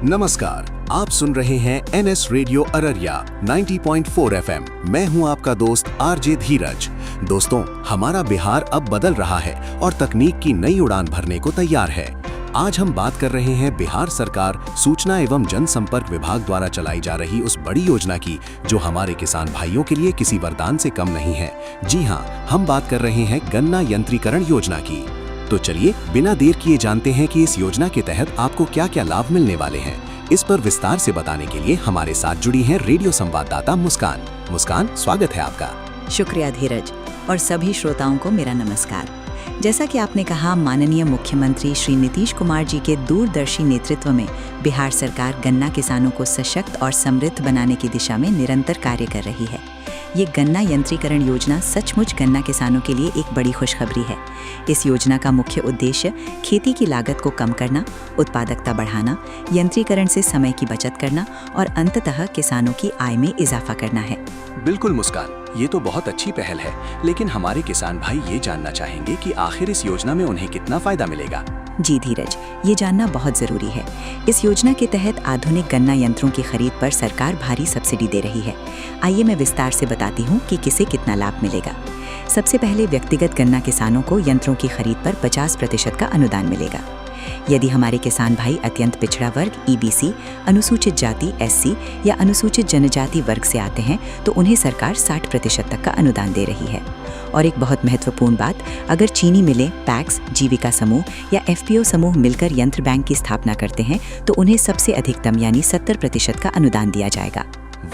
नमस्कार, आप सुन रहे हैं एनएस रेडियो अररिया 90.4 एफएम। मैं हूं आपका दोस्त आरजे धीरज। दोस्तों, हमारा बिहार अब बदल रहा है और तकनीक की नई उड़ान भरने को तैयार है। आज हम बात कर रहे हैं बिहार सरकार सूचना एवं जनसंपर्क विभाग द्वारा चलाई जा रही उस बड़ी योजना की जो हमारे किसान भाइयों के लिए किसी वरदान से कम नहीं है। जी हां, हम बात कर रहे हैं गन्ना यंत्रीकरण योजना की। तो चलिए बिना देर किए जानते हैं कि इस योजना के तहत आपको क्या क्या लाभ मिलने वाले हैं। इस पर विस्तार से बताने के लिए हमारे साथ जुड़ी हैं रेडियो संवाददाता मुस्कान। मुस्कान, स्वागत है आपका। शुक्रिया धीरज, और सभी श्रोताओं को मेरा नमस्कार। जैसा कि आपने कहा, माननीय मुख्यमंत्री श्री नीतीश कुमार जी के दूरदर्शी नेतृत्व में बिहार सरकार गन्ना किसानों को सशक्त और समृद्ध बनाने की दिशा में निरंतर कार्य कर रही है। ये गन्ना यंत्रीकरण योजना सचमुच गन्ना किसानों के लिए एक बड़ी खुशखबरी है। इस योजना का मुख्य उद्देश्य खेती की लागत को कम करना, उत्पादकता बढ़ाना, यंत्रीकरण से समय की बचत करना और अंततः किसानों की आय में इजाफा करना है। बिल्कुल मुस्कान, ये तो बहुत अच्छी पहल है, लेकिन हमारे किसान भाई ये जानना चाहेंगे कि आखिर इस योजना में उन्हें कितना फायदा मिलेगा। जी धीरज, ये जानना बहुत जरूरी है। इस योजना के तहत आधुनिक गन्ना यंत्रों की खरीद पर सरकार भारी सब्सिडी दे रही है। आइए मैं विस्तार से बताती हूँ कि किसे कितना लाभ मिलेगा। सबसे पहले व्यक्तिगत गन्ना किसानों को यंत्रों की खरीद पर 50% का अनुदान मिलेगा। यदि हमारे किसान भाई अत्यंत पिछड़ा वर्ग ईबीसी, अनुसूचित जाति एससी या अनुसूचित जनजाति वर्ग से आते हैं तो उन्हें सरकार 60% तक का अनुदान दे रही है। और एक बहुत महत्वपूर्ण बात, अगर चीनी मिलें, पैक्स, जीविका समूह या एफपीओ समूह मिलकर यंत्र बैंक की स्थापना करते हैं तो उन्हें सबसे अधिकतम यानी 70% का अनुदान दिया जाएगा।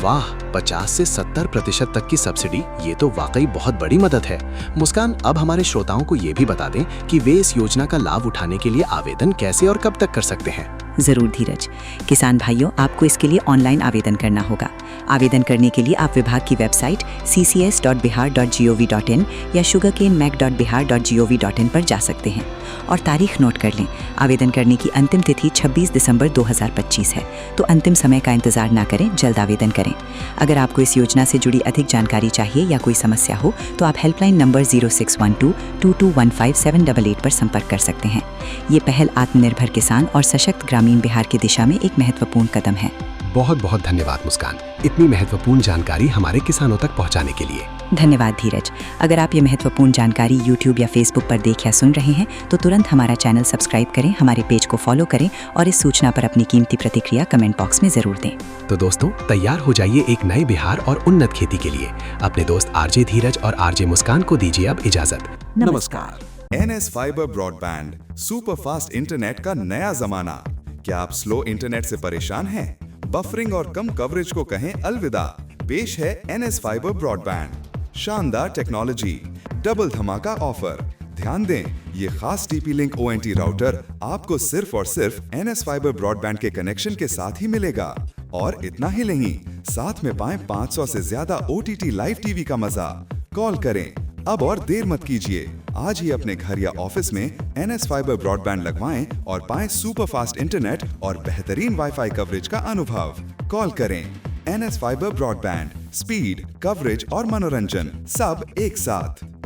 वाह, 50 से 70% तक की सब्सिडी, ये तो वाकई बहुत बड़ी मदद है। मुस्कान, अब हमारे श्रोताओं को ये भी बता दें कि वे इस योजना का लाभ उठाने के लिए आवेदन कैसे और कब तक कर सकते हैं। जरूर धीरज, किसान भाइयों, आपको इसके लिए ऑनलाइन आवेदन करना होगा। आवेदन करने के लिए आप विभाग की वेबसाइट ccs.bihar.gov.in या sugarcanemag.bihar.gov.in पर जा सकते हैं। और तारीख नोट कर लें, आवेदन करने की अंतिम तिथि 26 दिसंबर 2025 है, तो अंतिम समय का इंतजार ना करें, जल्द आवेदन करें। अगर आपको इस योजना से जुड़ी अधिक जानकारी चाहिए या कोई समस्या हो तो आप हेल्पलाइन नंबर 0612-2215-788 पर संपर्क कर सकते हैं। ये पहल आत्मनिर्भर किसान और सशक्त ग्रामीण बिहार की दिशा में एक महत्वपूर्ण कदम है। बहुत बहुत धन्यवाद मुस्कान, इतनी महत्वपूर्ण जानकारी हमारे किसानों तक पहुंचाने के लिए। धन्यवाद धीरज। अगर आप ये महत्वपूर्ण जानकारी YouTube या Facebook पर देख या सुन रहे हैं तो तुरंत हमारा चैनल सब्सक्राइब करें, हमारे पेज को फॉलो करें और इस सूचना पर अपनी कीमती प्रतिक्रिया कमेंट बॉक्स में जरूर दें। तो दोस्तों, तैयार हो जाइए एक नए बिहार और उन्नत खेती के लिए। अपने दोस्त आरजे धीरज और आरजे मुस्कान को दीजिए अब इजाजत। नमस्कार। NS fibre broadband, super fast internet का नया जमाना। क्या आप स्लो इंटरनेट से परेशान हैं? बफरिंग और कम कवरेज को कहें अलविदा। पेश है एनएस फाइबर ब्रॉडबैंड, शानदार टेक्नोलॉजी, डबल धमाका ऑफर। ध्यान दें, ये खास टीपी लिंक ONT राउटर आपको सिर्फ और सिर्फ एनएस फाइबर ब्रॉडबैंड के कनेक्शन के साथ ही मिलेगा। और इतना ही नहीं, साथ में पाएं 500 से ज्यादा OTT लाइव टीवी का मजा। कॉल करें अब और देर मत कीजिए। आज ही अपने घर या ऑफिस में एनएस फाइबर ब्रॉडबैंड लगवाएं और पाएं सुपर फास्ट इंटरनेट और बेहतरीन वाईफाई कवरेज का अनुभव। कॉल करें NS fibre broadband, speed, coverage और मनोरंजन सब एक साथ।